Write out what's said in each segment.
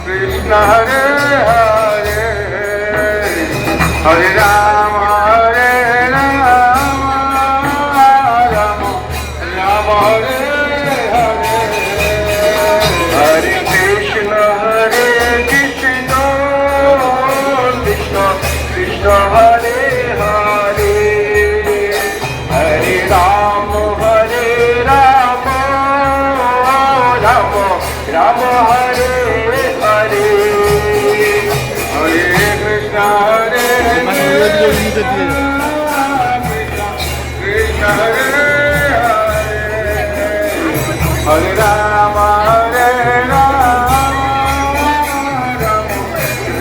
কৃষ্ণ হরে হরে হরে রাম হরে রাম রাম রাম হরে হরে হরে কৃষ্ণ কৃষ্ণ কৃষ্ণ হরে হরে হরে রাম রাম রাম হরে হরে হরে কৃষ্ণ হরে কৃষ্ণ হরে হরে রাম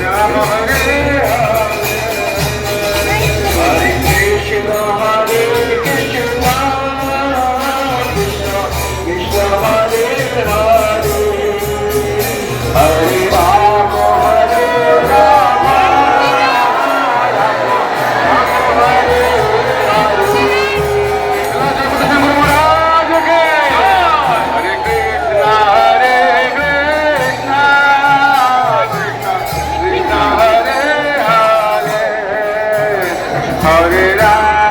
রাম হরে হরে কৃষ্ণ কৃষ্ণ কৃষ্ণ হরে হরে হরে রাম রাম হরে হরে কৃষ্ণ কৃষ্ণ কৃষ্ণ হরে হরে হরে রাম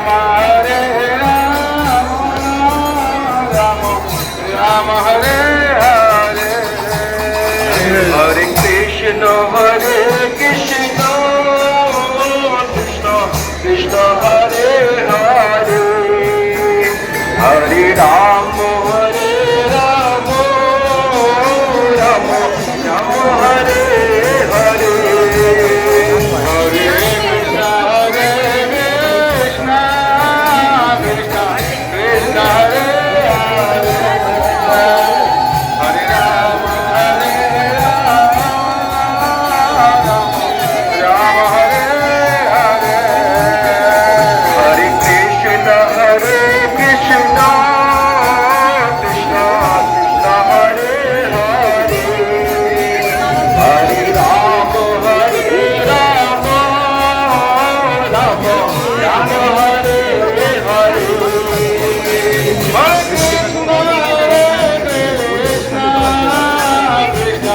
রাম রাম হরে হরে হরে কৃষ্ণ কৃষ্ণ কৃষ্ণ হরে হরে হরে রাম রাম রাম হরে হরে হরে কৃষ্ণ কৃষ্ণ কৃষ্ণ কৃষ্ণ হরে হরে হরে রাম রাম হরে হরে হরে কৃষ্ণ কৃষ্ণ কৃষ্ণ কৃষ্ণ হরে হরে হরে রাম রাম রাম রাম হরে হরে হরে কৃষ্ণ কৃষ্ণ কৃষ্ণ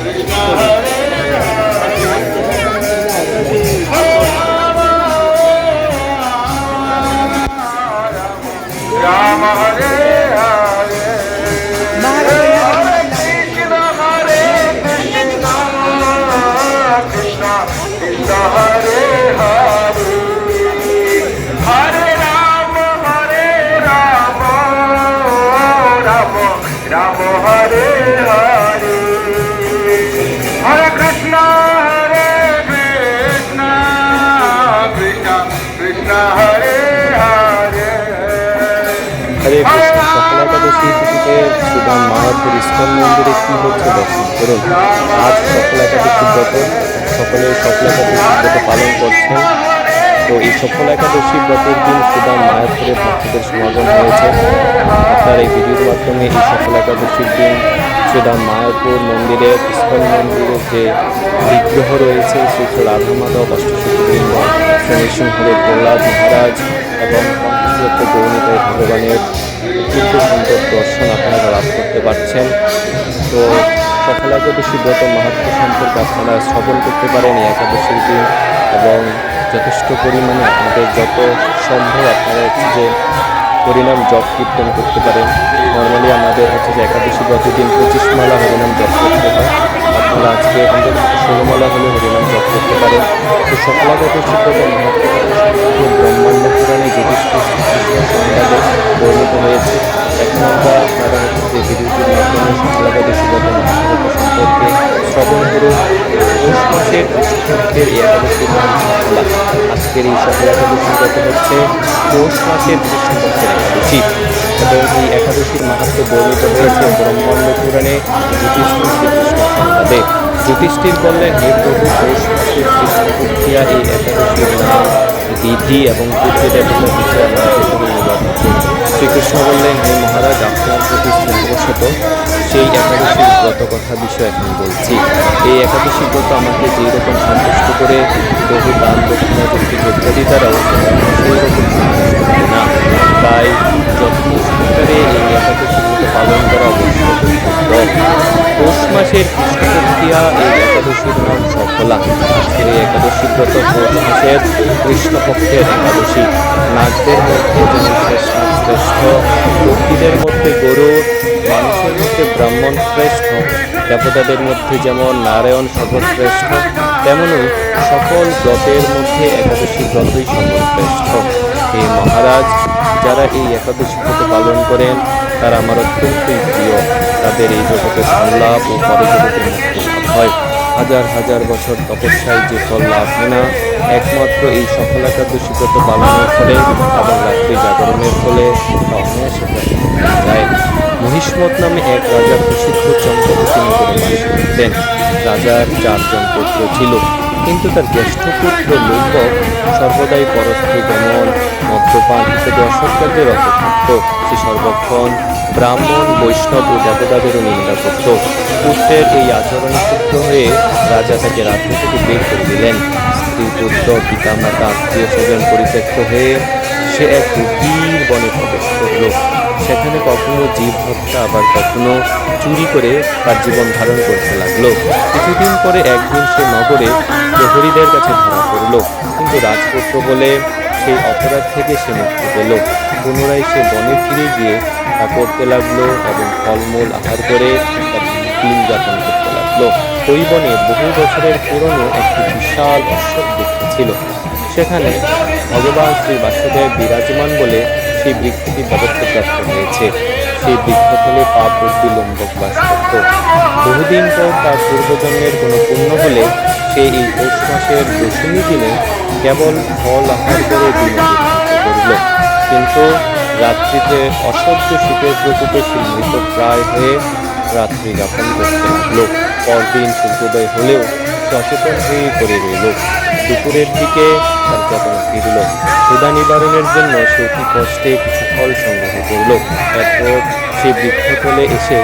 কৃষ্ণ হরে রাম হরে হরে হরে কৃষ্ণ কৃষ্ণ কৃষ্ণ কৃষ্ণ হরে হরে হরে রাম রাম রাম হরে হরে হরে কৃষ্ণ কৃষ্ণ কৃষ্ণ কৃষ্ণ হরে হরে হরে কৃষ্ণ। সফল একাদশী তিথিতে সুদাম মায়াপুর ইস্কন মন্দিরে কি হচ্ছে দর্শন করুন। আজ সফল একাদশী ব্রত, সকলে সফল একাদশী ব্রত পালন করছেন। তো এই সফল একাদশী ব্রতের দিন সুদাম মায়াপুরে ভক্তদের সমাগম হয়েছে। আপনার এই ভিডিওর মাধ্যমে এই সফল একাদশীর দিন সুদাম মায়াপুর মন্দিরে ইস্কন মন্দিরের যে বিগ্রহ রয়েছে শ্রী শ্রী রাধা মাধব অষ্টসখীবৃন্দ, শ্রী নৃসিংহদেব প্রহ্লাদ মহারাজ এবং পঞ্চদত্ত গৌরীতায় ভগবানের অত্যন্ত সুন্দর দর্শন আপনারা লাভ করতে পারছেন। তো সফল একাদশী ব্রত মাহাত্ম্য সম্পর্কে আপনারা শ্রবণ করতে পারেন এই একাদশীর দিন, এবং যথেষ্ট পরিমাণে আপনাদের যত সম্ভব আপনারা যে হরিনাম জপ কীর্তন করতে পারেন। নর্মালি আমাদের হচ্ছে যে একাদশী ব্রতের দিন 25 মালা হরিনাম জপ করতে হয়, আপনারা আজকে আমাদের 16 মালা হলে হরিনাম জপ করতে পারেন। তো সফল একাদশী ব্রত মাহাত্ম্য ব্রহ্মাণ্ড পুরাণে যুধিষ্ঠির শ্রীকৃষ্ণ সংবাদে বর্ণিত হয়েছে। এখন আমরা আপনারা হচ্ছে যে ভিডিওটির মাধ্যমে সফল একাদশী ব্রত মাহাত্ম্য সম্পর্কে শ্রবণ করুন। পৌষ মাসের কৃষ্ণপক্ষের এই একাদশীর নাম সফলা। আজকের এই সফল একাদশী ব্রত হচ্ছে পৌষ মাসের কৃষ্ণপক্ষের একাদশী, এবং এই একাদশীর মাহাত্ম্য বর্ণিত হয়েছে ব্রহ্মাণ্ড পুরাণে যুধিষ্ঠির শ্রীকৃষ্ণ সংবাদে। যুধিষ্ঠির বললেন, হে প্রভু, পৌষ মাসের কৃষ্ণপক্ষিয়া এই একাদশীর নাম, বিধি এবং কীর্তিদেবতার বিষয়ে আমাকে তুমি নিবেদন করুন। শ্রীকৃষ্ণ বললেন, হে মহারাজ, আপনার প্রতি স্নেহবশত সেই একাদশীর ব্রত কথা বিষয় এখন বলছি। এই একাদশী ব্রত আমাকে যেই রকম সন্তুষ্ট করে বহু দান দক্ষিণা যৌক্তিক ইত্যাদি দ্বারাও সেই রকম সন্তুষ্ট করে না, তাই যত্ন সহকারে এই একাদশী ব্রত পালন করা অবশ্যই কর্তব্য। পৌষ মাসের কৃষ্ণপক্ষ দেখিয়া এই একাদশীর নাম সফলা। আজকের এই একাদশী ব্রত পৌষ মাসের কৃষ্ণপক্ষের একাদশী। নাগদের মধ্যে যেমন শ্রেষ্ঠ, পক্ষীদের মধ্যে গরুড়, মানুষের মধ্যে ব্রাহ্মণ শ্রেষ্ঠ, দেবতাদের মধ্যে যেমন নারায়ণ সর্বশ্রেষ্ঠ, তেমনই সকল ব্রতের মধ্যে একাদশী ব্রতই সর্বশ্রেষ্ঠ। হে মহারাজ, যারা এই একাদশী ব্রত পালন করেন তারা আমার অত্যন্তই প্রিয়। তাদের এই জগতে সংলাপ ও পরজগতে মুক্তি লাভ হয়। হাজার হাজার বছর তপস্যায় যে ফল লাভ হয় না, একমাত্র এই সফল একাদশী ব্রত পালনের ফলে এবং রাত্রি জাগরণের ফলে তা অনায়াসে প্রাপ্ত করা যায়। মহিষ্মত নামে এক রাজা প্রসিদ্ধ চন্দ্রবতী নগরে বাস করতেন। রাজার 4 জন পুত্র ছিল, কিন্তু তার জ্যেষ্ঠ পুত্র লৌভক সর্বদাই পরস্ত্রী গমন, মদ্যপান ইত্যাদি অসৎকার্যে রত থাকত। সে সর্বক্ষণ ব্রাহ্মণ, বৈষ্ণব ও দেবতাদেরও নিন্দা করত। পুত্রের এই আচরণে ক্ষুব্ধ হয়ে রাজা তাকে রাজ্য থেকে বের করে দিলেন। স্ত্রী, পুত্র, পিতা, মাতা, আত্মীয় স্বজন পরিত্যক্ত হয়ে সে এক গভীর বনে প্রবেশ করল। সেখানে কখনো জীব হত্যা, আবার কখনো চুরি করে তার জীবন ধারণ করতে লাগলো। কিছুদিন পরে একদিন সে নগরে প্রহরীদের কাছে ধরা পড়ল, কিন্তু রাজপুত্র বলে সেই অপরাধ থেকে সে মুক্তি পেল। পুনরায় সে বনে ফিরে গিয়ে তা করতে লাগলো এবং ফলমূল আহার করে তার দিন যাপন করতে লাগলো। ওই বনে বহু বছরের পুরনো একটি বিশাল অশ্বত্থ বৃক্ষ ছিল। সেখানে ভগবান শ্রী বাসুদেব বিরাজমান বলে সেই বৃক্ষটি দেবত্বপ্রাপ্ত হয়েছে। সেই বৃক্ষতলে পাপ বুদ্ধি লম্বক বাস করত। বহুদিন পর তার পূর্বজন্মের কোনো পুণ্য হলে সে এই পৌষ মাসের দশমী দিনে কেবল ফল আহার করে দিন অতিবাহিত করল। কিন্তু রাত্রিতে অসহ্য শীতের প্রকোপে সে মৃতপ্রায় হয়ে রাত্রি যাপন করতে লাগলো। পরদিন সূর্যোদয় হলেও সচেতন হয়ে পড়ে রইল। দুপুরের দিকে তার চেতনা ফিরল। ক্ষুধা নিবারণের জন্য সে অতি কষ্টে কিছু ফল সংগ্রহ করল। এরপর সে বৃক্ষতলে এসে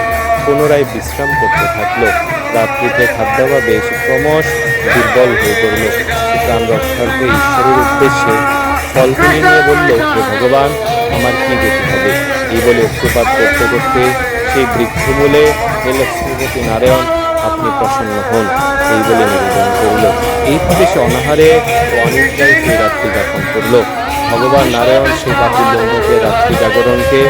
পুনরায় বিশ্রাম করতে থাকলো। রাত্রিতে খাদ্যাভাবে সে ক্রমশ দুর্বল হয়ে পড়ল। সে প্রাণ রক্ষার্থে ঈশ্বরের উদ্দেশ্যে ফলগুলি নিয়ে বলল, হে ভগবান, আমার কি গতি হবে? এই বলে অক্ষপাত করতে করতে সেই বৃক্ষ বলে, হে লক্ষ্মীপতি নারায়ণ, আপনি প্রসন্ন হন, এই বলে নিবেদন করল। এইভাবে সে অনাহারে ও অনিদ্রায় সেই রাত্রি যাপন করল। ভগবান নারায়ণ সেই পাপী লম্বকের রাত্রি জাগরণকে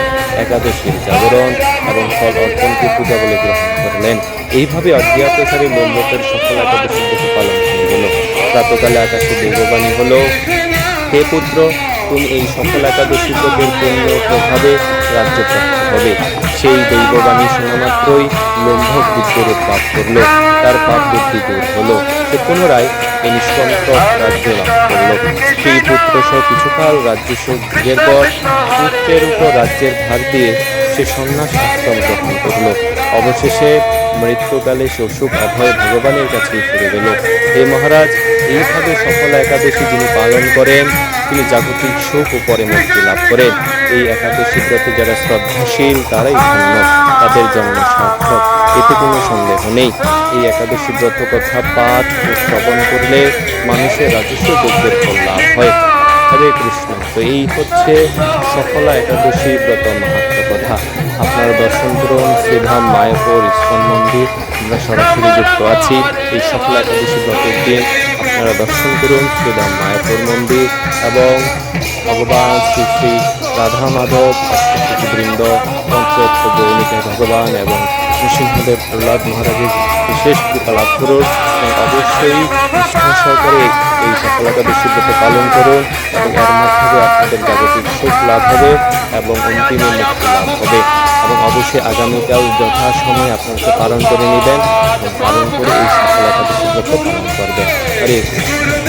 একাদশীর জাগরণ এবং ফল অর্জনকে পূজা বলে গ্রহণ করলেন। এইভাবে অজ্ঞাতসারী লম্বকের সফল একাদশী ব্রত পালন হয়ে গেল। প্রাতকালে আকাশে দৈববাণী হলো, হে পুত্র, তুমি এই সফল একাদশী ব্রতের পূর্ণ প্রভাবে রাজ্যপ্রাপ্ত হবে। সেই দৈববাণী শোনা মাত্রই লম্ভক বুদ্ধরূপ লাভ করল। তার পাপ বুদ্ধি দূর হলো। সে পুনরায় এই নিষ্কণ্টক রাজ্য লাভ করল। সেই পুত্র সহ কিছুকাল রাজ্য সুখের পর পুত্রের উপর রাজ্যের ভার দিয়ে সে সন্ন্যাস আশ্রম গ্রহণ করল। অবশেষে মৃত্যুকালে সে অসুখ অভয় ভগবানের কাছেই ফিরে গেল। হে মহারাজ, এইভাবে সফল একাদশী যিনি পালন করেন তিনি জাগতিক সুখ ও পরে মুক্তি লাভ করেন। এই একাদশী ব্রতে যারা শ্রদ্ধাশীল তারাই ধন্য, তাদের জন্ম সার্থক, এতে কোনো সন্দেহ নেই। এই একাদশী ব্রত কথা পাঠ ও শ্রবণ করলে মানুষের রাজস্ব যজ্ঞের ফল লাভ হয়। হরে কৃষ্ণ। তো এই হচ্ছে সফলা একাদশী ব্রত মাহাত্ম্য কথা। আপনারা দর্শন করুন শ্রীধাম মায়াপুর ইস্কন মন্দির। আমরা সরাসরি যুক্ত আছি এই সফলা একাদশী ব্রতের দিন। আপনারা দর্শন করুন শ্রীধাম মায়াপুর মন্দির এবং ভগবান শ্রী শ্রী রাধা মাধব অষ্টপতিবৃন্দ, পঞ্চরত্ন গৌরীকে ভগবান এবং নৃসিংহদেব প্রহ্লাদ মহারাজের বিশেষ কৃপা লাভ করুন এবং অবশ্যই নিষ্ঠা সহকারে এই সফল একাদশী ব্রত পালন করুন এবং এর মাধ্যমে আপনাদের জাগতিক সুখ লাভ হবে এবং অন্তিমে মুক্তি লাভ হবে। এবং অবশ্যই আগামীকাল যথাসময়ে আপনাকে পালন করে নেবেন এবং পালন করে এই সফল একাদশী ব্রত পালন করবেন। হরে কৃষ্ণ।